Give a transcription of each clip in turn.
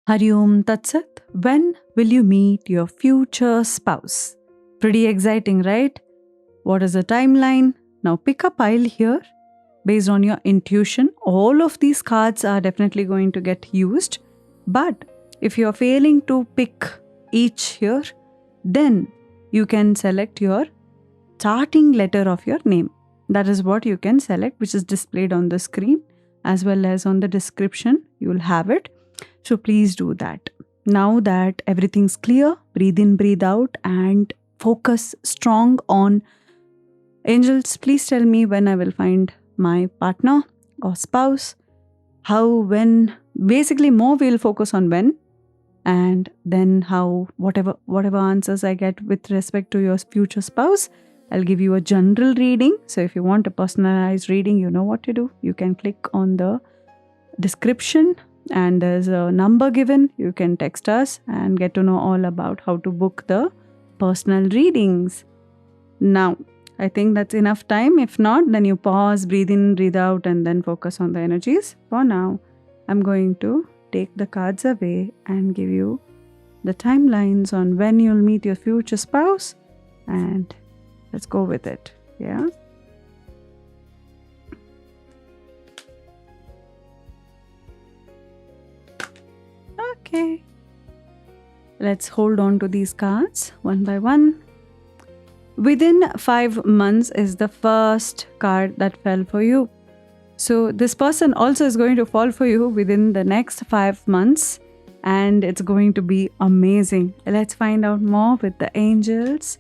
Hari Om Tat Sat. When will you meet your future spouse? Pretty exciting, right? What is the timeline? Now pick a pile here based on your intuition. All of these cards are definitely going to get used. But if you're failing to pick each here, then you can select your starting letter of your name. That is what you can select, which is displayed on the screen as well as on the description. You will have it. So please do that. Now that everything's clear, breathe in, breathe out, and focus strong on angels. Please tell me when I will find my partner or spouse. How, when, basically more we'll focus on when, and then how, whatever answers I get with respect to your future spouse, I'll give you a general reading. So if you want a personalized reading, you know what to do. You can click on the description and there's a number given. You can text us and get to know all about how to book the personal readings. Now, I think that's enough time. If not, then you pause, breathe in, breathe out, and then focus on the energies. For now, I'm going to take the cards away and give you the timelines on when you'll meet your future spouse, and let's go with it. Yeah. Okay. Let's hold on to these cards one by one. Within 5 months is the first card that fell for you. So this person also is going to fall for you within the next 5 months, and it's going to be amazing. Let's find out more with the angels.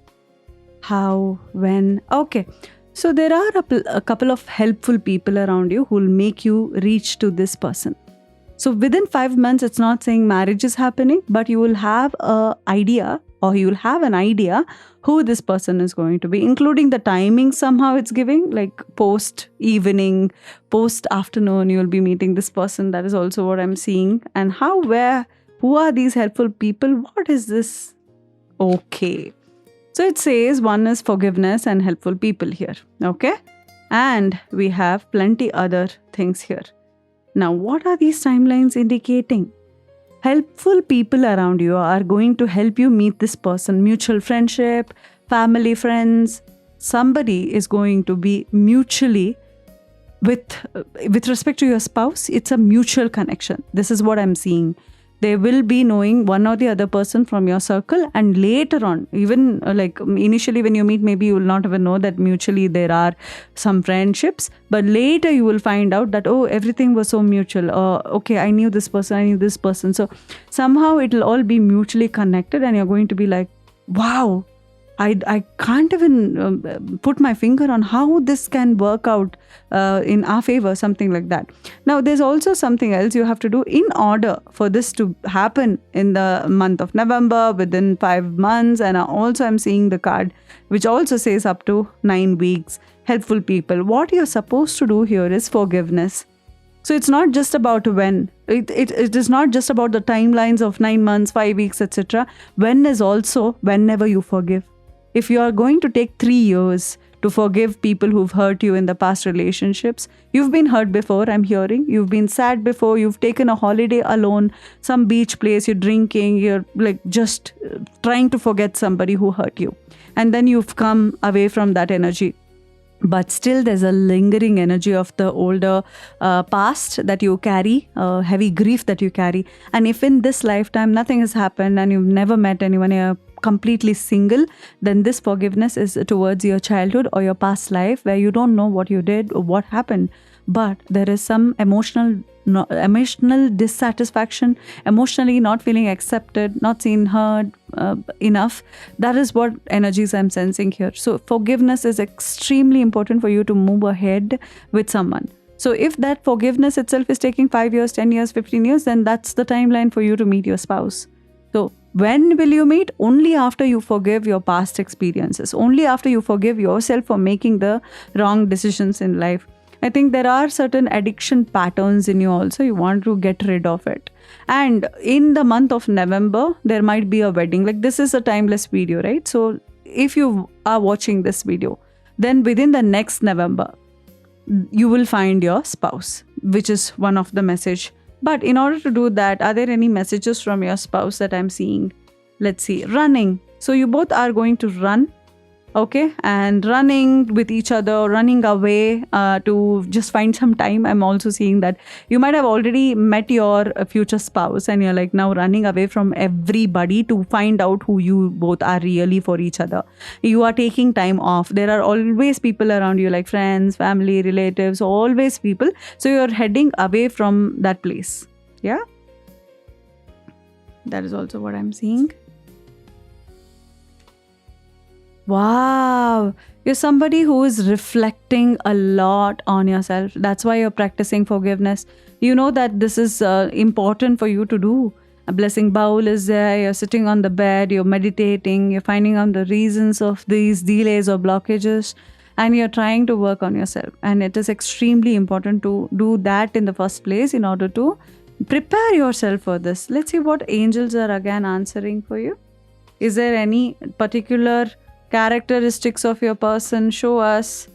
How, when. Okay. So there are a couple of helpful people around you who will make you reach to this person. So within 5 months, it's not saying marriage is happening, but you will have an idea, or you will have an idea who this person is going to be, including the timing somehow it's giving, like post evening, post afternoon, you'll be meeting this person. That is also what I'm seeing. And how, where, who are these helpful people? What is this? Okay. So it says one is forgiveness and helpful people here. Okay. And we have plenty other things here. Now, what are these timelines indicating? Helpful people around you are going to help you meet this person. Mutual friendship, family, friends. Somebody is going to be mutually, with respect to your spouse, it's a mutual connection. This is what I'm seeing. They will be knowing one or the other person from your circle, and later on, even like initially when you meet, maybe you will not even know that mutually there are some friendships, but later you will find out that, oh, everything was so mutual. Okay, I knew this person. So somehow it will all be mutually connected, and you're going to be like, wow, I can't even put my finger on how this can work out in our favor, something like that. Now, there's also something else you have to do in order for this to happen in the month of November, within 5 months. And also I'm seeing the card, which also says up to 9 weeks, helpful people. What you're supposed to do here is forgiveness. So it's not just about when. It is not just about the timelines of 9 months, 5 weeks, etc. When is also whenever you forgive. If you are going to take 3 years to forgive people who've hurt you in the past relationships, you've been hurt before, I'm hearing. You've been sad before, you've taken a holiday alone, some beach place, you're drinking, you're like just trying to forget somebody who hurt you. And then you've come away from that energy. But still there's a lingering energy of the older past that you carry, heavy grief that you carry. And if in this lifetime nothing has happened and you've never met anyone, you're completely single, then this forgiveness is towards your childhood or your past life where you don't know what you did or what happened. But there is some emotional dissatisfaction, emotionally not feeling accepted, not seen, heard enough. That is what energies I'm sensing here. So forgiveness is extremely important for you to move ahead with someone. So if that forgiveness itself is taking 5 years, 10 years, 15 years, then that's the timeline for you to meet your spouse. So when will you meet? Only after you forgive your past experiences. Only after you forgive yourself for making the wrong decisions in life. I think there are certain addiction patterns in you also. You want to get rid of it. And in the month of November, there might be a wedding. Like this is a timeless video, right? So if you are watching this video, then within the next November, you will find your spouse, which is one of the message But in order to do that, are there any messages from your spouse that I'm seeing? Let's see. Running. So you both are going to run. Okay, and running with each other, running away to just find some time. I'm also seeing that you might have already met your future spouse and you're like now running away from everybody to find out who you both are really for each other. You are taking time off. There are always people around you, like friends, family, relatives, always people. So you're heading away from that place. Yeah, that is also what I'm seeing. Wow, you're somebody who is reflecting a lot on yourself. That's why you're practicing forgiveness. You know that this is important for you to do. A blessing bowl is there, you're sitting on the bed, you're meditating, you're finding out the reasons of these delays or blockages, and you're trying to work on yourself. And it is extremely important to do that in the first place in order to prepare yourself for this. Let's see what angels are again answering for you. Is there any particular characteristics of your person? Show us.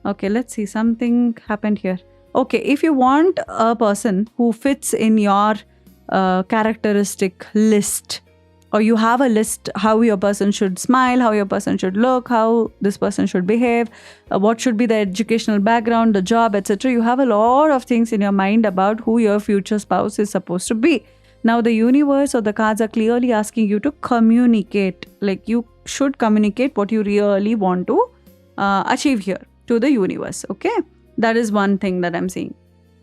Okay, let's see. Something happened here. Okay, if you want a person who fits in your characteristic list, or you have a list how your person should smile, how your person should look, how this person should behave, what should be the educational background, the job, etc. You have a lot of things in your mind about who your future spouse is supposed to be. Now the universe or the cards are clearly asking you to communicate. Like you should communicate what you really want to achieve here to the universe. Okay, that is one thing that I'm seeing.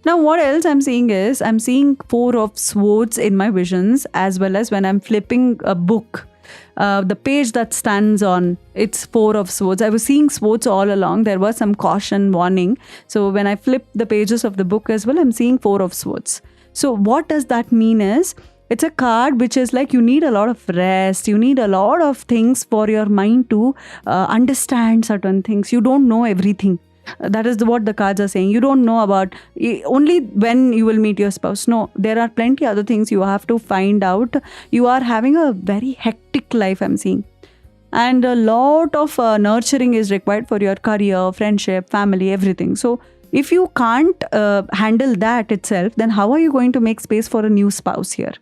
Now what else I'm seeing is I'm seeing 4 of swords in my visions, as well as when I'm flipping a book. The page that stands on, it's 4 of swords. I was seeing swords all along. There was some caution, warning. So when I flip the pages of the book as well, I'm seeing 4 of swords. So what does that mean is, it's a card which is like you need a lot of rest. You need a lot of things for your mind to understand certain things. You don't know everything. That is what the cards are saying. You don't know about only when you will meet your spouse. No, there are plenty other things you have to find out. You are having a very hectic life, I'm seeing. And a lot of nurturing is required for your career, friendship, family, everything. So if you can't handle that itself, then how are you going to make space for a new spouse here?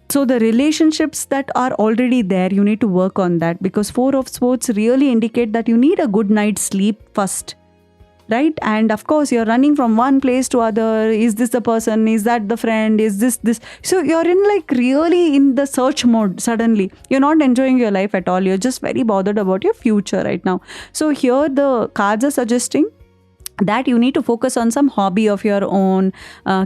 So the relationships that are already there, you need to work on that, because 4 of swords really indicate that you need a good night's sleep first, right? And of course, you're running from one place to other. Is this the person? Is that the friend? Is this? So you're in like really in the search mode suddenly. You're not enjoying your life at all. You're just very bothered about your future right now. So here the cards are suggesting that you need to focus on some hobby of your own,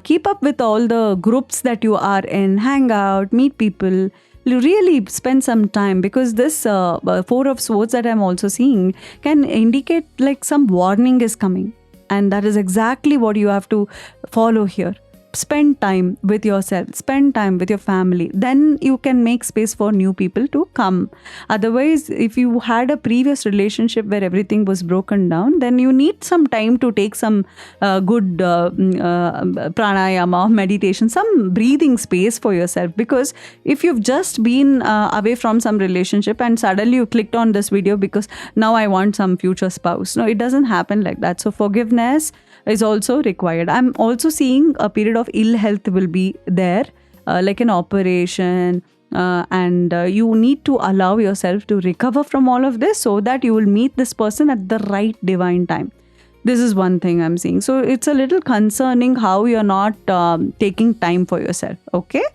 keep up with all the groups that you are in, hang out, meet people, really spend some time, because this 4 of swords that I'm also seeing can indicate like some warning is coming, and that is exactly what you have to follow here. Spend time with yourself, spend time with your family, then you can make space for new people to come. Otherwise, if you had a previous relationship where everything was broken down, then you need some time to take some good pranayama, meditation, some breathing space for yourself. Because if you've just been away from some relationship and suddenly you clicked on this video because now I want some future spouse, no, it doesn't happen like that. So forgiveness is also required. I'm also seeing a period of ill health will be there, like an operation, and you need to allow yourself to recover from all of this so that you will meet this person at the right divine time. This is one thing I'm seeing. So it's a little concerning how you're not taking time for yourself, okay?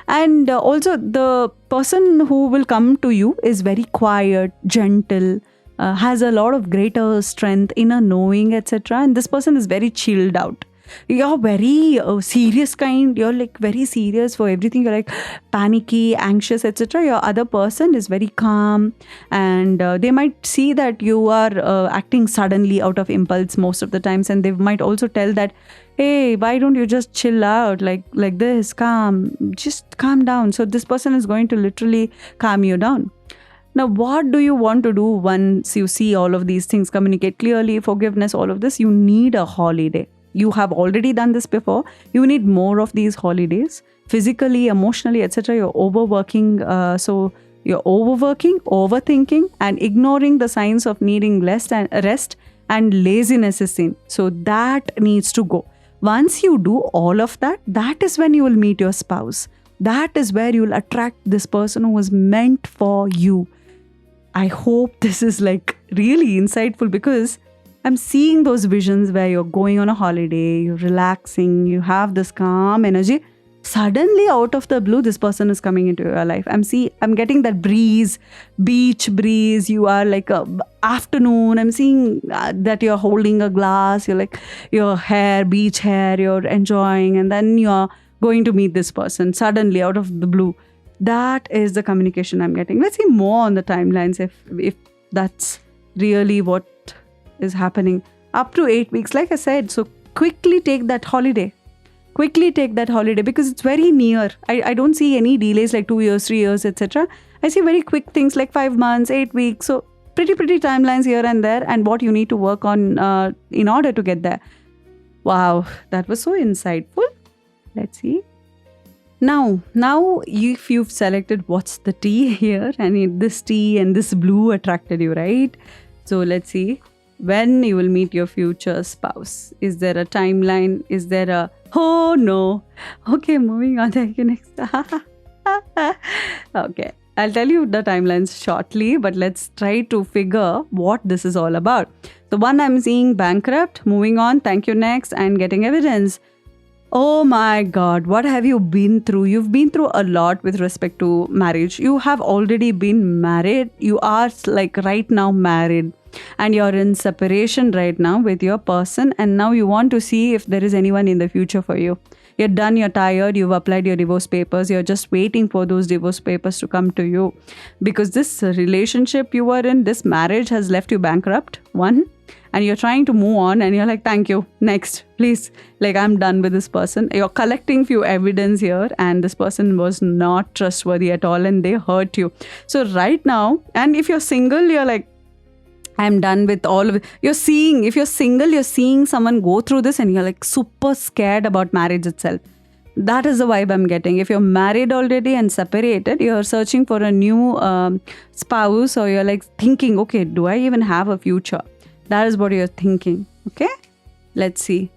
And also the person who will come to you is very quiet, gentle, has a lot of greater strength, inner knowing, etc. And this person is very chilled out. You're very serious kind. You're like very serious for everything. You're like panicky, anxious, etc. Your other person is very calm, and they might see that you are acting suddenly out of impulse most of the times, and they might also tell that, hey, why don't you just chill out like this, calm, just calm down. So this person is going to literally calm you down. Now, what do you want to do once you see all of these things? Communicate clearly, forgiveness, all of this. You need a holiday. You have already done this before. You need more of these holidays. Physically, emotionally, etc. You're overworking. So you're overworking, overthinking, and ignoring the signs of needing rest and laziness is seen. So that needs to go. Once you do all of that, that is when you will meet your spouse. That is where you will attract this person who was meant for you. I hope this is like really insightful, because I'm seeing those visions where you're going on a holiday, you're relaxing, you have this calm energy. Suddenly, out of the blue, this person is coming into your life. I'm getting that breeze, beach breeze. You are like a afternoon. I'm seeing that you're holding a glass. You're like your hair, beach hair. You're enjoying, and then you're going to meet this person suddenly out of the blue. That is the communication I'm getting. Let's see more on the timelines if that's really what is happening. Up to 8 weeks, like I said. So quickly take that holiday. Because it's very near. I don't see any delays like 2 years, 3 years, etc. I see very quick things like 5 months, 8 weeks. So pretty timelines here and there, and what you need to work on in order to get there. Wow, that was so insightful. Let's see. Now, if you've selected what's the tea here, and this tea and this blue attracted you, right? So let's see. When you will meet your future spouse. Is there a timeline? Is there a... Oh no. Okay, moving on. Thank you. Next. Okay. I'll tell you the timelines shortly, but let's try to figure what this is all about. The one I'm seeing, bankrupt, moving on, thank you, next, and getting evidence. Oh my God, what have you been through? You've been through a lot with respect to marriage. You have already been married. You are like right now married. And you're in separation right now with your person, and now you want to see if there is anyone in the future for you. You're done, you're tired, you've applied your divorce papers, you're just waiting for those divorce papers to come to you. Because this relationship you were in, this marriage has left you bankrupt, one, and you're trying to move on, and you're like, thank you, next, please, like I'm done with this person. You're collecting few evidence here, and this person was not trustworthy at all, and they hurt you. So right now, and if you're single, you're like, I'm done with all of it. If you're single, you're seeing someone go through this and you're like super scared about marriage itself. That is the vibe I'm getting. If you're married already and separated, you're searching for a new spouse, or you're like thinking, okay, do I even have a future? That is what you're thinking. Okay, let's see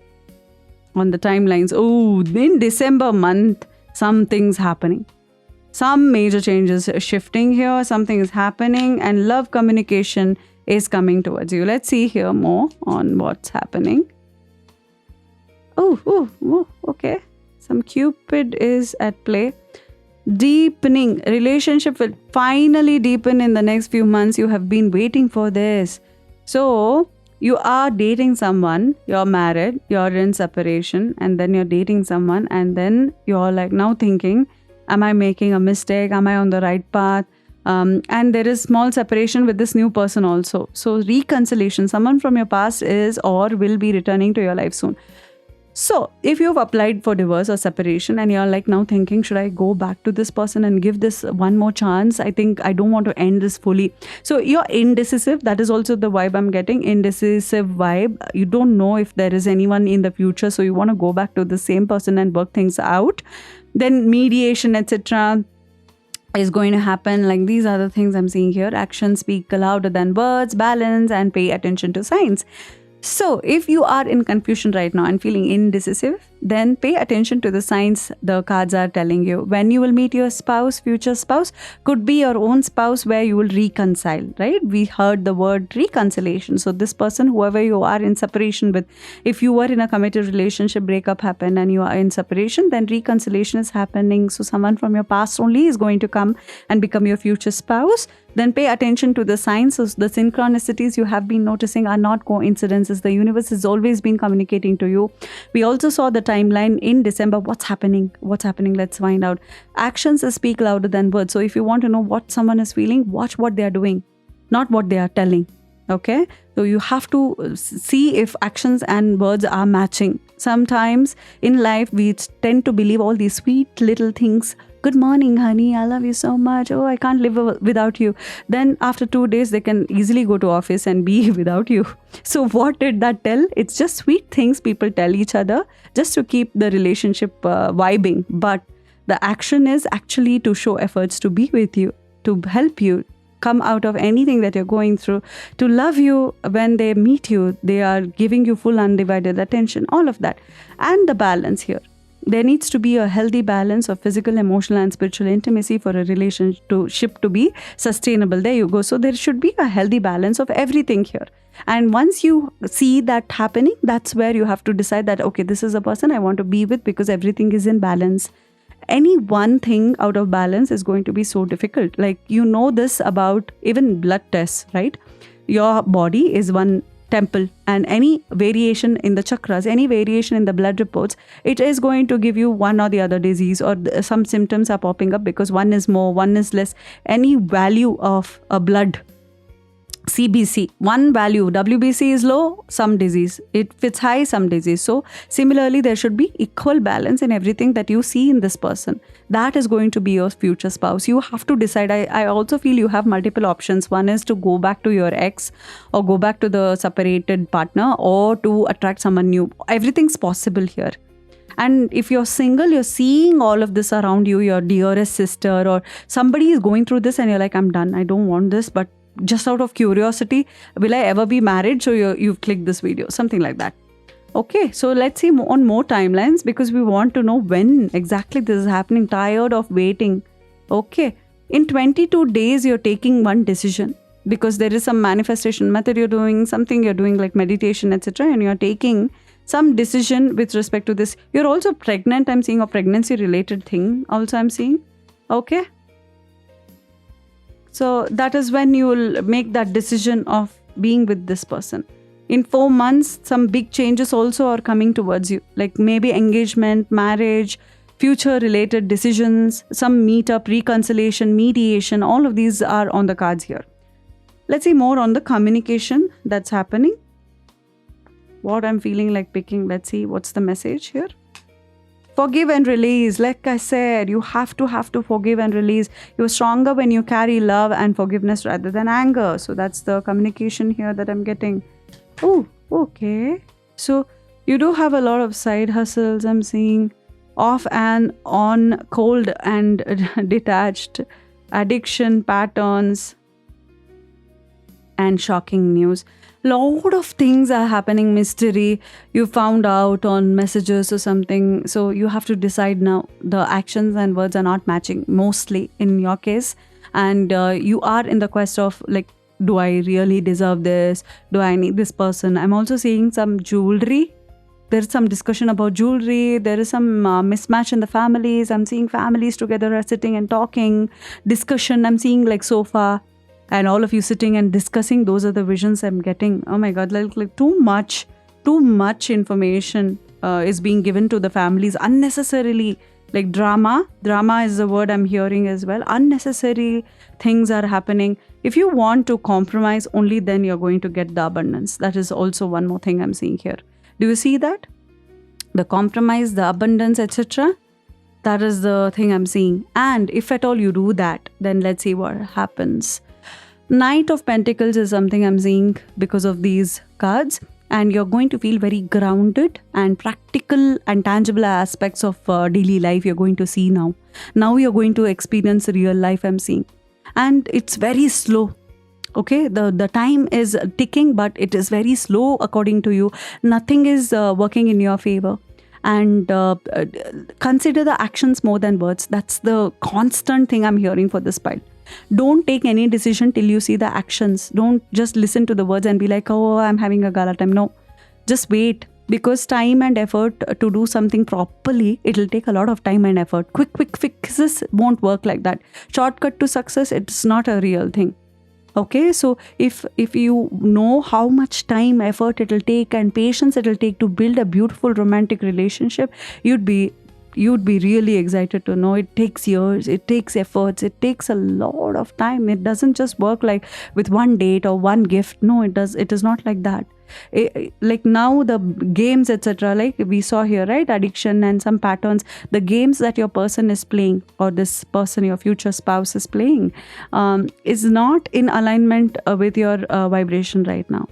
on the timelines. Oh, in December month, something's happening. Some major changes are shifting here. Something is happening, and love communication is coming towards you. Let's see here more on what's happening. Oh, okay. Some Cupid is at play. Deepening. Relationship will finally deepen in the next few months. You have been waiting for this. So, you are dating someone, you're married, you're in separation, and then you're dating someone, and then you're like now thinking, am I making a mistake? Am I on the right path? And there is small separation with this new person also. So reconciliation, someone from your past is or will be returning to your life soon. So if you've applied for divorce or separation and you're like now thinking, should I go back to this person and give this one more chance? I think I don't want to end this fully. So you're indecisive. That is also the vibe I'm getting. Indecisive vibe. You don't know if there is anyone in the future. So you want to go back to the same person and work things out. Then mediation, etc. is going to happen. Like these are the things I'm seeing here. Actions speak louder than words, balance, and pay attention to signs. So if you are in confusion right now and feeling indecisive, then pay attention to the signs the cards are telling you. When you will meet your spouse, future spouse, could be your own spouse where you will reconcile, right? We heard the word reconciliation. So this person, whoever you are in separation with, if you were in a committed relationship, breakup happened and you are in separation, then reconciliation is happening. So someone from your past only is going to come and become your future spouse. Then pay attention to the signs. So the synchronicities you have been noticing are not coincidences. The universe has always been communicating to you. We also saw the timeline in December. What's happening? Let's find out. Actions speak louder than words. So if you want to know what someone is feeling, watch what they are doing, not what they are telling. Okay? So you have to see if actions and words are matching. Sometimes in life, we tend to believe all these sweet little things. Good morning, honey. I love you so much. Oh, I can't live without you. Then after 2 days, they can easily go to office and be without you. So what did that tell? It's just sweet things people tell each other just to keep the relationship vibing. But the action is actually to show efforts to be with you, to help you, come out of anything that you're going through, to love you when they meet you. They are giving you full undivided attention, all of that. And the balance here. There needs to be a healthy balance of physical, emotional, and spiritual intimacy for a relationship to be sustainable. There you go. So there should be a healthy balance of everything here. And once you see that happening, that's where you have to decide that, okay, this is a person I want to be with because everything is in balance. Any one thing out of balance is going to be so difficult. Like, you know this about even blood tests, right? Your body is one temple, and any variation in the chakras, any variation in the blood reports, it is going to give you one or the other disease, or some symptoms are popping up because one is more, one is less. Any value of a blood CBC, one value, WBC is low, some disease. If it's high, some disease. So similarly, there should be equal balance in everything that you see in this person. That is going to be your future spouse. You have to decide. I also feel you have multiple options. One is to go back to your ex, or go back to the separated partner, or to attract someone new. Everything's possible here. And if you're single, you're seeing all of this around you, your dearest sister or somebody is going through this, and you're like, I'm done. I don't want this, but just out of curiosity, will I ever be married? So you've clicked this video, something like that. Okay, so let's see on more timelines, because we want to know when exactly this is happening. Tired of waiting. Okay, in 22 days, you're taking one decision, because there is some manifestation method you're doing, something you're doing like meditation, etc. And you're taking some decision with respect to this. You're also pregnant. I'm seeing a pregnancy related thing also I'm seeing. Okay. So that is when you will make that decision of being with this person. In 4 months, some big changes also are coming towards you, like maybe engagement, marriage, future related decisions, some meetup, reconciliation, mediation. All of these are on the cards here. Let's see more on the communication that's happening. What I'm feeling like picking. Let's see what's the message here. Forgive and release. Like I said, you have to forgive and release. You're stronger when you carry love and forgiveness rather than anger. So that's the communication here that I'm getting. Oh, okay. So you do have a lot of side hustles I'm seeing. Off and on, cold and detached, addiction patterns, and shocking news. Lot of things are happening. Mystery you found out on messages or something. So you have to decide now. The actions and words are not matching, mostly in your case. And you are in the quest of like, do I really deserve this? Do I need this person? I'm also seeing some jewelry. There's some discussion about jewelry. There is some mismatch in the families. I'm seeing families together are sitting and talking. Discussion I'm seeing like sofa. And all of you sitting and discussing, those are the visions I'm getting. Oh my God, like too much information is being given to the families unnecessarily. Like drama is the word I'm hearing as well. Unnecessary things are happening. If you want to compromise, only then you're going to get the abundance. That is also one more thing I'm seeing here. Do you see that? The compromise, the abundance, etc. That is the thing I'm seeing. And if at all you do that, then let's see what happens. Knight of Pentacles is something I'm seeing because of these cards, and you're going to feel very grounded, and practical and tangible aspects of daily life you're going to see now. Now you're going to experience real life I'm seeing, and it's very slow. Okay, the time is ticking, but it is very slow according to you. Nothing is working in your favor. And consider the actions more than words. That's the constant thing I'm hearing for this pile. Don't take any decision till you see the actions. Don't just listen to the words and be like, oh, I'm having a gala time. No, just wait, because time and effort to do something properly, it'll take a lot of time and effort. Quick fixes won't work like that. Shortcut to success, it's not a real thing. Okay, so if you know how much time, effort it'll take and patience it'll take to build a beautiful romantic relationship, you'd be really excited to know it takes years, it takes efforts, it takes a lot of time. It doesn't just work like with one date or one gift. No, it is not like that. Like now the games, etc., like we saw here, right? Addiction and some patterns, the games that your person is playing, or this person, your future spouse, is playing, is not in alignment with your vibration right now.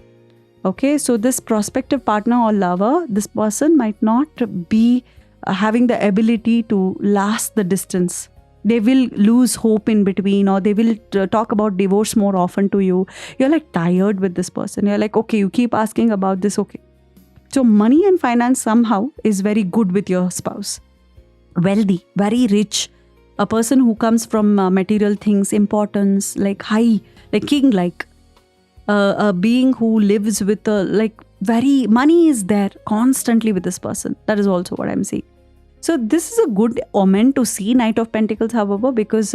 Okay, so this prospective partner or lover, this person might not be having the ability to last the distance. They will lose hope in between, or they will talk about divorce more often to you. You're like tired with this person. You're like, okay, you keep asking about this. Okay. So money and finance somehow is very good with your spouse. Wealthy, very rich. A person who comes from material things, importance, like high, like king, like a being who lives with like very, money is there constantly with this person. That is also what I'm saying. So this is a good omen to see Knight of Pentacles, however, because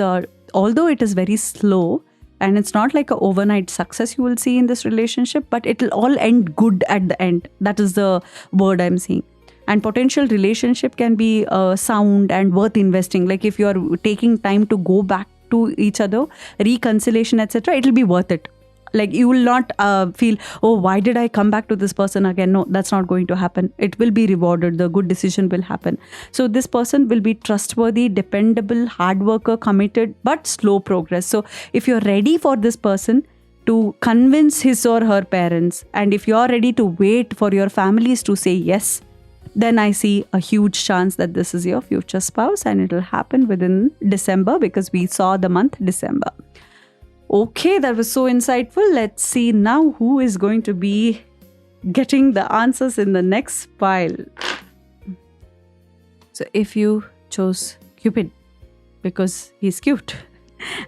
although it is very slow and it's not like an overnight success you will see in this relationship, but it will all end good at the end. That is the word I'm seeing. And potential relationship can be sound and worth investing. Like if you are taking time to go back to each other, reconciliation, etc., it will be worth it. Like you will not feel, oh, why did I come back to this person again? No, that's not going to happen. It will be rewarded. The good decision will happen. So this person will be trustworthy, dependable, hard worker, committed, but slow progress. So if you're ready for this person to convince his or her parents, and if you're ready to wait for your families to say yes, then I see a huge chance that this is your future spouse, and it will happen within December, because we saw the month December. Okay, that was so insightful. Let's see now who is going to be getting the answers in the next pile. So if you chose Cupid because he's cute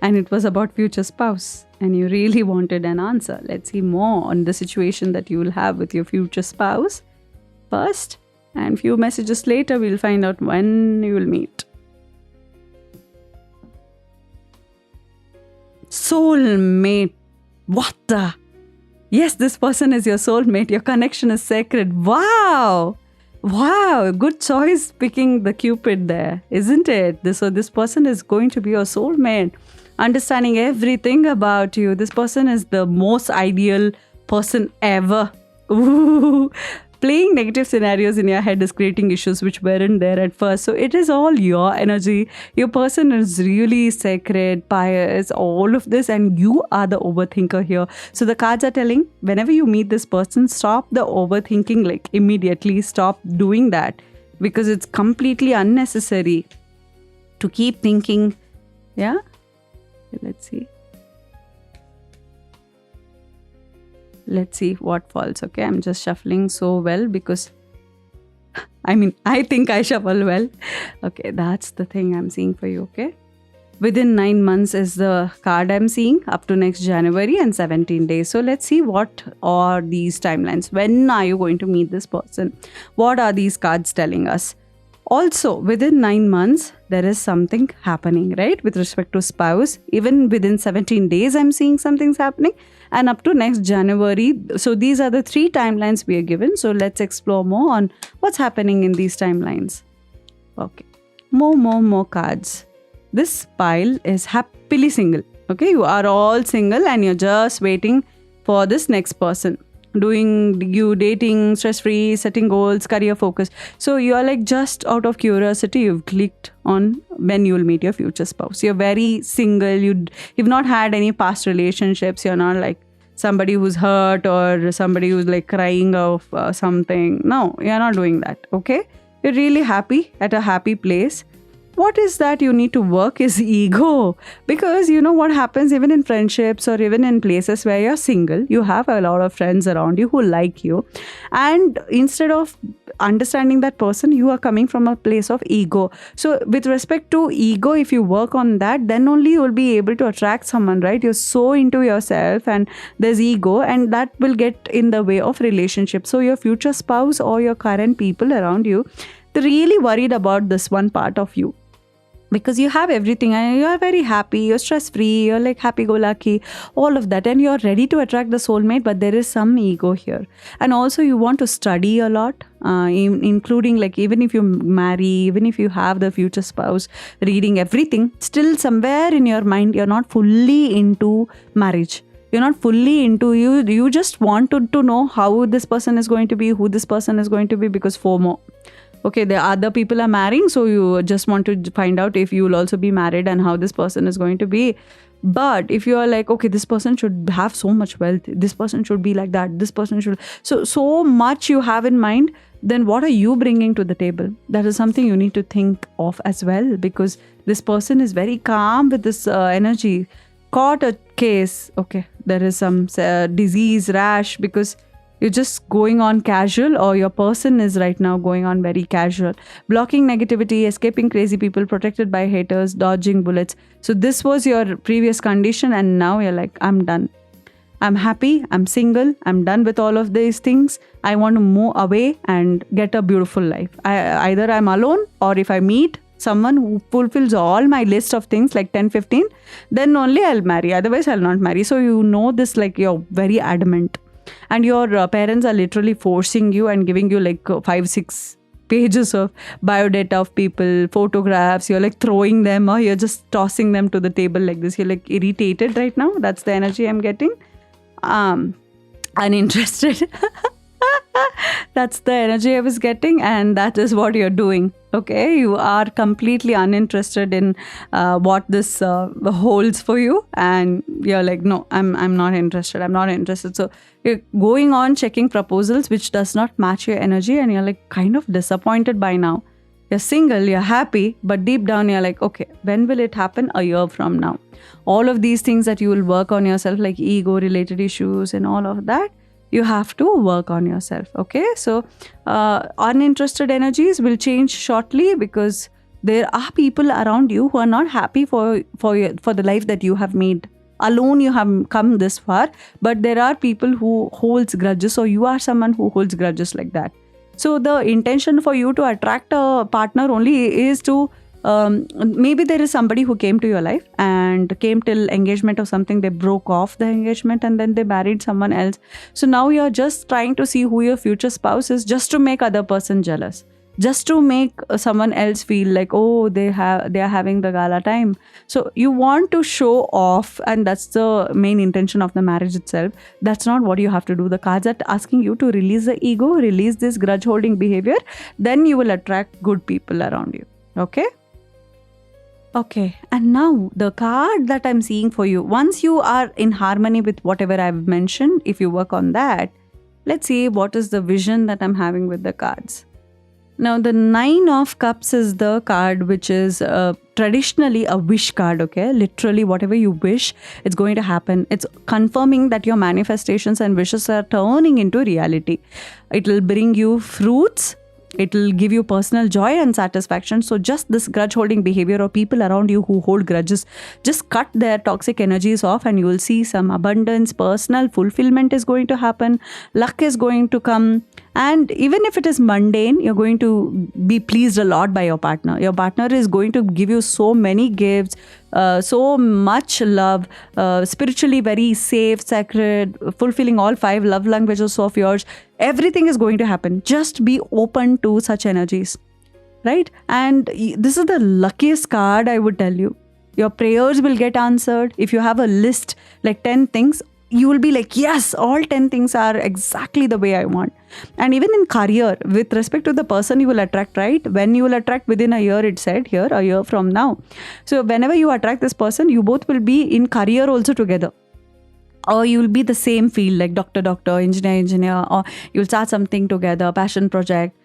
and it was about future spouse and you really wanted an answer, let's see more on the situation that you will have with your future spouse first, and few messages later we'll find out when you will meet. Soulmate. What the? Yes, this person is your soulmate. Your connection is sacred. Wow. Wow. Good choice picking the Cupid there, isn't it? So this person is going to be your soulmate. Understanding everything about you. This person is the most ideal person ever. Ooh. Playing negative scenarios in your head is creating issues which weren't there at first. So it is all your energy. Your person is really sacred, pious, all of this, and you are the overthinker here. So the cards are telling, whenever you meet this person, stop the overthinking, like immediately stop doing that, because it's completely unnecessary to keep thinking. Yeah? Let's see. Let's see what falls. Okay, I'm just shuffling so well because I think I shuffle well. Okay, that's the thing I'm seeing for you. Okay, within 9 months is the card I'm seeing, up to next January, and 17 days. So let's see what are these timelines. When are you going to meet this person? What are these cards telling us? Also, within 9 months, there is something happening, right? With respect to spouse, even within 17 days, I'm seeing something's happening, and up to next January. So these are the 3 timelines we are given. So let's explore more on what's happening in these timelines. Okay, more cards. This pile is happily single. Okay, you are all single and you're just waiting for this next person. Dating, stress-free, setting goals, career focus. So you are like, just out of curiosity, you've clicked on when you will meet your future spouse. You're very single. You've not had any past relationships. You're not like somebody who's hurt or somebody who's like crying of something. No, you're not doing that. Okay, you're really happy at a happy place. What is that you need to work is ego, because you know what happens even in friendships or even in places where you're single, you have a lot of friends around you who like you, and instead of understanding that person, you are coming from a place of ego. So with respect to ego, if you work on that, then only you will be able to attract someone, right? You're so into yourself and there's ego, and that will get in the way of relationship. So your future spouse or your current people around you, they're really worried about this one part of you, because you have everything and you're very happy, you're stress-free, you're like happy-go-lucky, all of that, and you're ready to attract the soulmate, but there is some ego here. And also you want to study a lot, including like even if you marry, even if you have the future spouse, reading everything, still somewhere in your mind, you're not fully into marriage. You're not fully into you just want to know how this person is going to be, who this person is going to be, because FOMO. Okay, the other people are marrying, so you just want to find out if you will also be married and how this person is going to be. But if you are like, okay, this person should have so much wealth, this person should be like that, this person should, so much you have in mind, then what are you bringing to the table? That is something you need to think of as well, because this person is very calm with this energy. Caught a case, okay, there is some disease, rash, because you're just going on casual, or your person is right now going on very casual. Blocking negativity, escaping crazy people, protected by haters, dodging bullets. So this was your previous condition, and now you're like, I'm done. I'm happy, I'm single, I'm done with all of these things. I want to move away and get a beautiful life. Either I'm alone, or if I meet someone who fulfills all my list of things, like 10, 15, then only I'll marry. Otherwise, I'll not marry. So you know this, like you're very adamant. And your parents are literally forcing you and giving you like 5-6 pages of biodata of people, photographs. You're like throwing them, or you're just tossing them to the table like this. You're like irritated right now. That's the energy I'm getting. Uninterested. That's the energy I was getting, and that is what you're doing. Okay, you are completely uninterested in what this holds for you, and you're like, no, I'm not interested. I'm not interested. So you're going on checking proposals which does not match your energy, and you're like kind of disappointed by now. You're single, you're happy, but deep down you're like, okay, when will it happen? A year from now. All of these things that you will work on yourself, like ego related issues and all of that, you have to work on yourself. Okay, so uninterested energies will change shortly, because there are people around you who are not happy for the life that you have made. Alone you have come this far, but there are people who holds grudges, or you are someone who holds grudges like that. So the intention for you to attract a partner only is to maybe there is somebody who came to your life and came till engagement or something. They broke off the engagement and then they married someone else. So now you're just trying to see who your future spouse is, just to make other person jealous, just to make someone else feel like, oh, they are having the gala time. So you want to show off, and that's the main intention of the marriage itself. That's not what you have to do. The cards are asking you to release the ego, release this grudge holding behavior. Then you will attract good people around you. Okay, and now the card that I'm seeing for you, once you are in harmony with whatever I've mentioned, if you work on that, let's see what is the vision that I'm having with the cards. Now, the 9 of Cups is the card which is traditionally a wish card, okay? Literally, whatever you wish, it's going to happen. It's confirming that your manifestations and wishes are turning into reality. It will bring you fruits. It will give you personal joy and satisfaction. So just this grudge holding behavior, or people around you who hold grudges, just cut their toxic energies off, and you will see some abundance, personal fulfillment is going to happen, luck is going to come. And even if it is mundane, you're going to be pleased a lot by your partner. Your partner is going to give you so many gifts, so much love, spiritually very safe, sacred, fulfilling all 5 love languages of yours. Everything is going to happen. Just be open to such energies, right? And this is the luckiest card, I would tell you. Your prayers will get answered. If you have a list like 10 things, you will be like, yes, all 10 things are exactly the way I want. And even in career, with respect to the person you will attract, right? When you will attract within a year, it said here, a year from now. So whenever you attract this person, you both will be in career also together. Or you will be the same field, like doctor, engineer, or you'll start something together, passion project.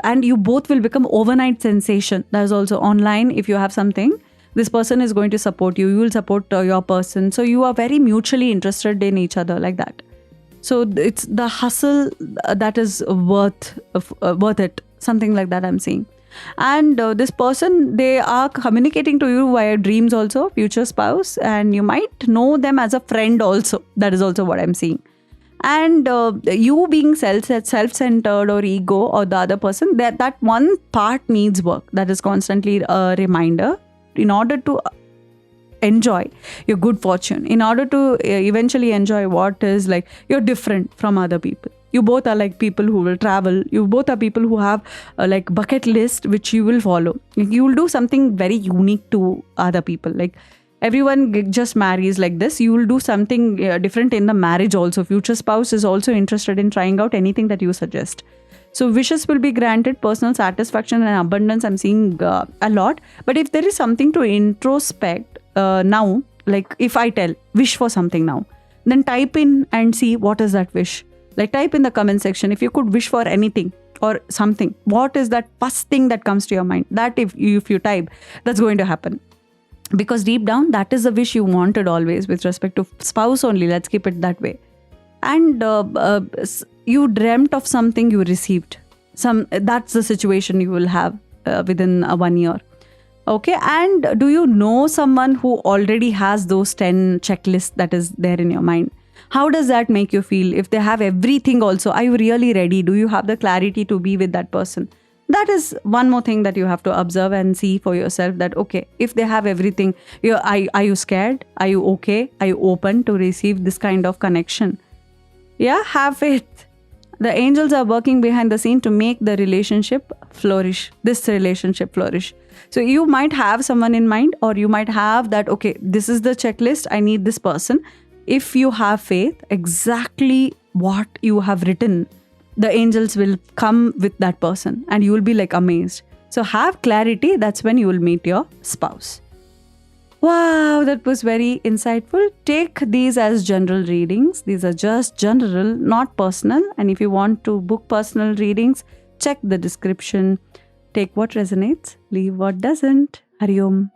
And you both will become overnight sensation. That is also online. If you have something, this person is going to support you. You will support your person. So you are very mutually interested in each other, like that. So it's the hustle that is worth it. Something like that I'm seeing. And this person, they are communicating to you via dreams also, future spouse. And you might know them as a friend also. That is also what I'm seeing. And you being self-centered or ego, or the other person, that one part needs work. That is constantly a reminder. In order to enjoy your good fortune, in order to eventually enjoy what is like, you're different from other people. You both are like people who will travel. You both are people who have like bucket list which you will follow. You will do something very unique to other people. Like everyone just marries like this. You will do something different in the marriage also. Future spouse is also interested in trying out anything that you suggest. So wishes will be granted, personal satisfaction and abundance I'm seeing a lot. But if there is something to introspect now, like if I tell wish for something now, then type in and see what is that wish. Like type in the comment section if you could wish for anything or something. What is that first thing that comes to your mind? That if you type, that's going to happen. Because deep down, that is the wish you wanted always with respect to spouse only. Let's keep it that way. And you dreamt of something, you received. That's the situation you will have within 1 year. Okay, and do you know someone who already has those 10 checklists that is there in your mind? How does that make you feel? If they have everything also, are you really ready? Do you have the clarity to be with that person? That is one more thing that you have to observe and see for yourself, that okay, if they have everything, are you scared? Are you okay? Are you open to receive this kind of connection? Yeah, have faith. The angels are working behind the scene to make the relationship flourish. This relationship flourish. So you might have someone in mind, or you might have that, okay, this is the checklist, I need this person. If you have faith, exactly what you have written, the angels will come with that person and you will be like amazed. So have clarity. That's when you will meet your spouse. Wow, that was very insightful. Take these as general readings. These are just general, not personal. And if you want to book personal readings, check the description. Take what resonates, leave what doesn't. Hari Om.